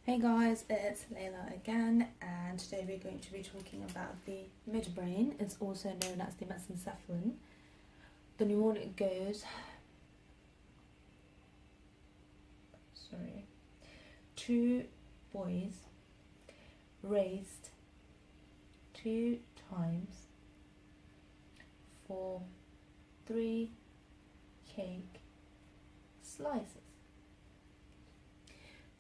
Hey guys, it's Layla again, and today we're going to be talking about the midbrain. It's also known as the mesencephalon. The mnemonic goes, two boys raised 2 times for 3 cake slices.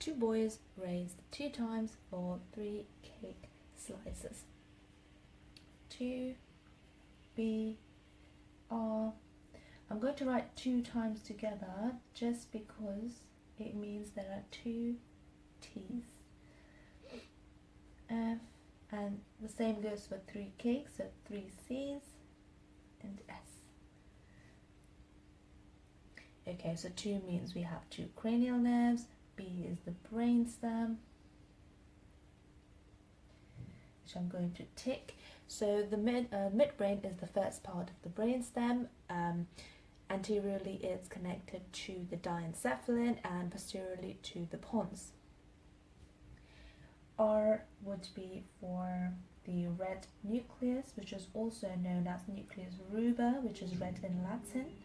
2 boys raised 2 times for 3 cake slices. 2 B R. I'm going to write 2 times together just because it means there are 2 T's. F, and the same goes for 3 cakes, so 3 C's and S. Okay, so 2 means we have 2 cranial nerves. B is the brainstem, which I'm going to tick. So the midbrain is the first part of the brainstem. Anteriorly it's connected to the diencephalon and posteriorly to the pons. R would be for the red nucleus, which is also known as nucleus ruber, which is red in Latin.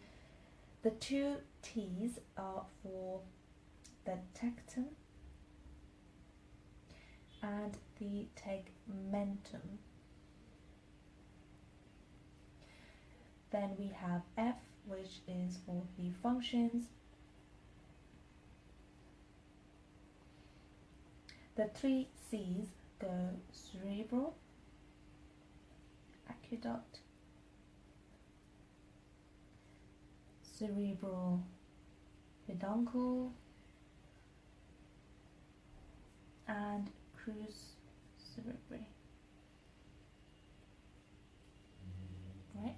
The 2 T's are for the tectum and the tegmentum. Then we have F, which is for the functions. The 3 C's go cerebral, aqueduct, cerebral peduncle, and crus cerebri. Right,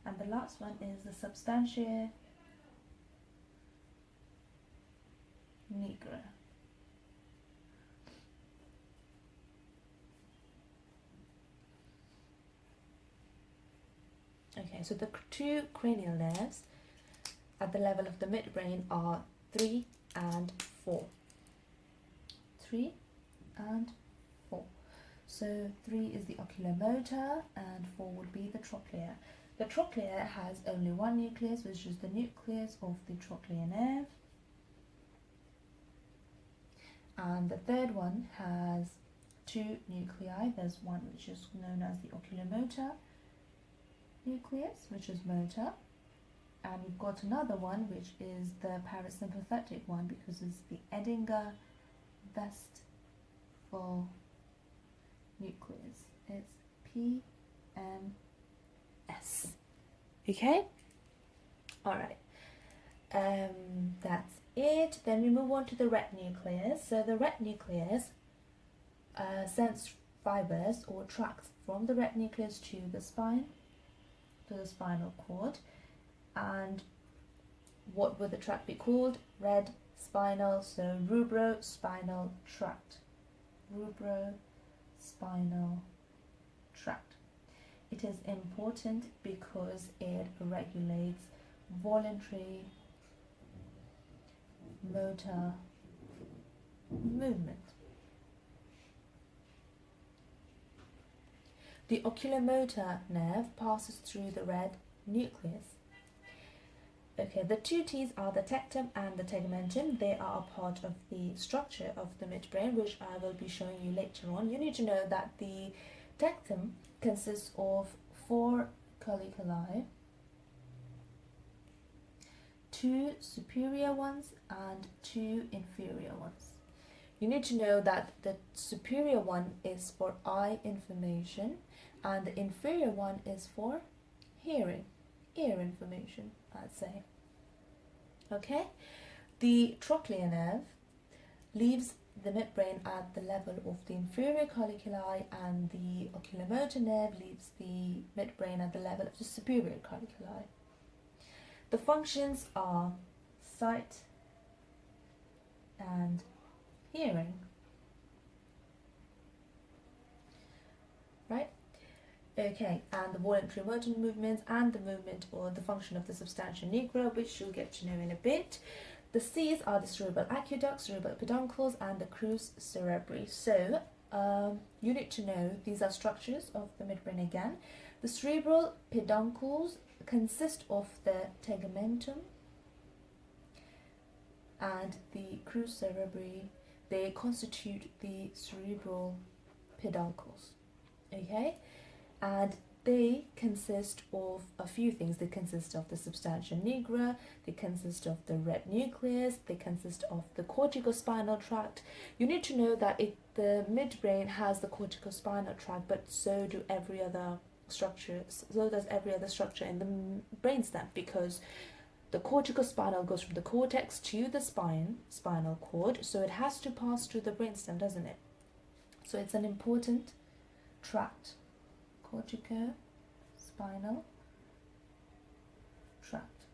and the last one is the substantia nigra. Okay, so the 2 cranial nerves at the level of the midbrain are 3 and 4. 3 and 4. So 3 is the oculomotor and 4 would be the trochlea. The trochlea has only 1 nucleus, which is the nucleus of the trochlear nerve. And the third one has 2 nuclei. There's one which is known as the oculomotor nucleus, which is motor. And we've got another one which is the parasympathetic one because it's the Edinger vestibule nucleus. It's PMS. Okay? Alright. That's it. Then we move on to the red nucleus. So the red nucleus sends fibers or tracts from the red nucleus to the spine, to the spinal cord. And what would the tract be called? Red spinal, so rubrospinal tract. Rubrospinal tract. It is important because it regulates voluntary motor movement. The oculomotor nerve passes through the red nucleus. Okay, the 2 T's are the tectum and the tegmentum. They are a part of the structure of the midbrain, which I will be showing you later on. You need to know that the tectum consists of 4 colliculi, 2 superior ones and 2 inferior ones. You need to know that the superior one is for eye information and the inferior one is for hearing, ear information, I'd say. Okay, the trochlear nerve leaves the midbrain at the level of the inferior colliculi and the oculomotor nerve leaves the midbrain at the level of the superior colliculi. The functions are sight and hearing. Right? Okay, and the voluntary motor movements and the movement or the function of the substantia nigra, which you'll get to know in a bit. The C's are the cerebral aqueduct, cerebral peduncles, and the crus cerebri. So you need to know these are structures of the midbrain again. The cerebral peduncles consist of the tegmentum and the crus cerebri. They constitute the cerebral peduncles. Okay, and they consist of a few things. They consist of the substantia nigra, they consist of the red nucleus, they consist of the corticospinal tract. You need to know that the midbrain has the corticospinal tract, but so do every other structure. So does every other structure in the brainstem, because the corticospinal goes from the cortex to the spinal cord, so it has to pass through the brainstem, doesn't it? So it's an important tract. Corticospinal tract.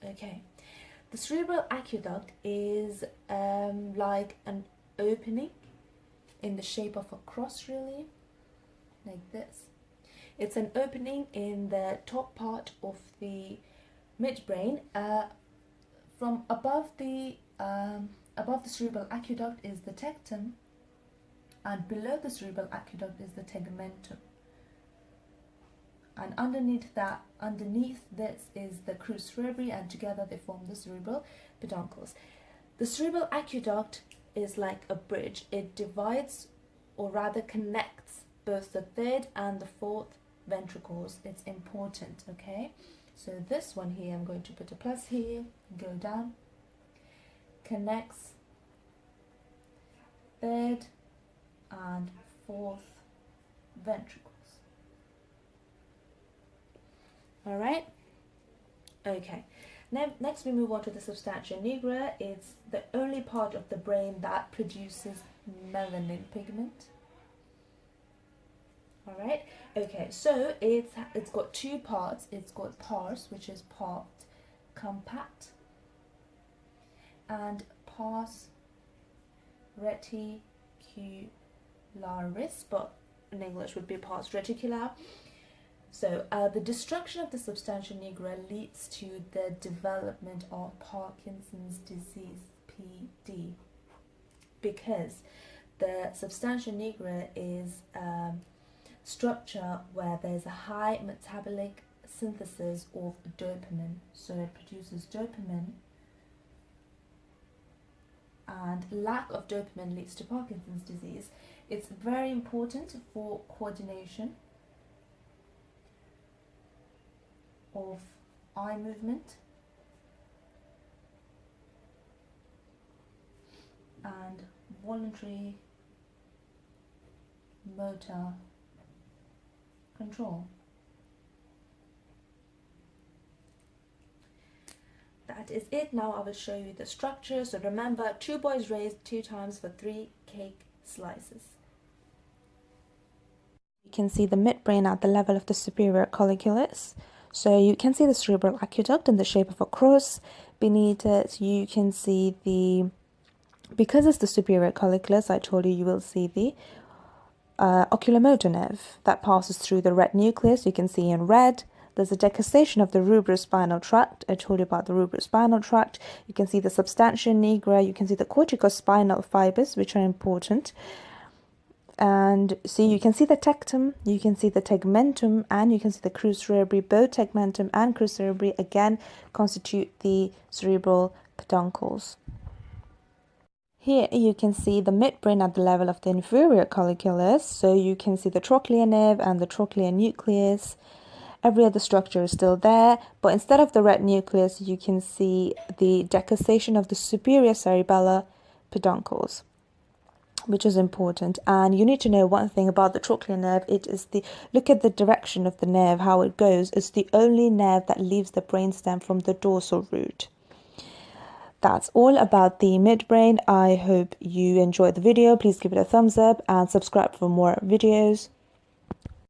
Okay, the cerebral aqueduct is like an opening in the shape of a cross, really, like this. It's an opening in the top part of the midbrain. From above the cerebral aqueduct is the tectum, and below the cerebral aqueduct is the tegmentum. And underneath this is the crus cerebri, and together they form the cerebral peduncles. The cerebral aqueduct is like a bridge. It divides, or rather connects, both the third and the fourth ventricles. It's important, okay? So this one here, I'm going to put a plus here, go down, connects third and fourth ventricles. All right, okay. Now, next we move on to the substantia nigra. It's the only part of the brain that produces melanin pigment. All right, okay, so it's got two parts. It's got pars, which is part compact, and pars reticularis, but in English would be pars reticular. So the destruction of the substantia nigra leads to the development of Parkinson's disease, PD, because the substantia nigra is structure where there's a high metabolic synthesis of dopamine. So it produces dopamine, and lack of dopamine leads to Parkinson's disease. It's very important for coordination of eye movement and voluntary motor control. That is it. Now I will show you the structure. So remember, 2 boys raised 2 times for 3 cake slices. You can see the midbrain at the level of the superior colliculus. So you can see the cerebral aqueduct in the shape of a cross. Beneath it, you can see because it's the superior colliculus, I told you, you will see the oculomotor nerve that passes through the red nucleus. You can see in red. There's a decussation of the rubrospinal tract. I told you about the rubrospinal tract. You can see the substantia nigra. You can see the corticospinal fibers, which are important. And see, you can see the tectum, you can see the tegmentum, and you can see the crus cerebri. Both tegmentum and crus cerebri again constitute the cerebral peduncles. Here you can see the midbrain at the level of the inferior colliculus. So you can see the trochlear nerve and the trochlear nucleus. Every other structure is still there, but instead of the red nucleus, you can see the decussation of the superior cerebellar peduncles, which is important. And you need to know one thing about the trochlear nerve. It is look at the direction of the nerve, how it goes. It's the only nerve that leaves the brainstem from the dorsal root. That's all about the midbrain. I hope you enjoyed the video. Please give it a thumbs up and subscribe for more videos.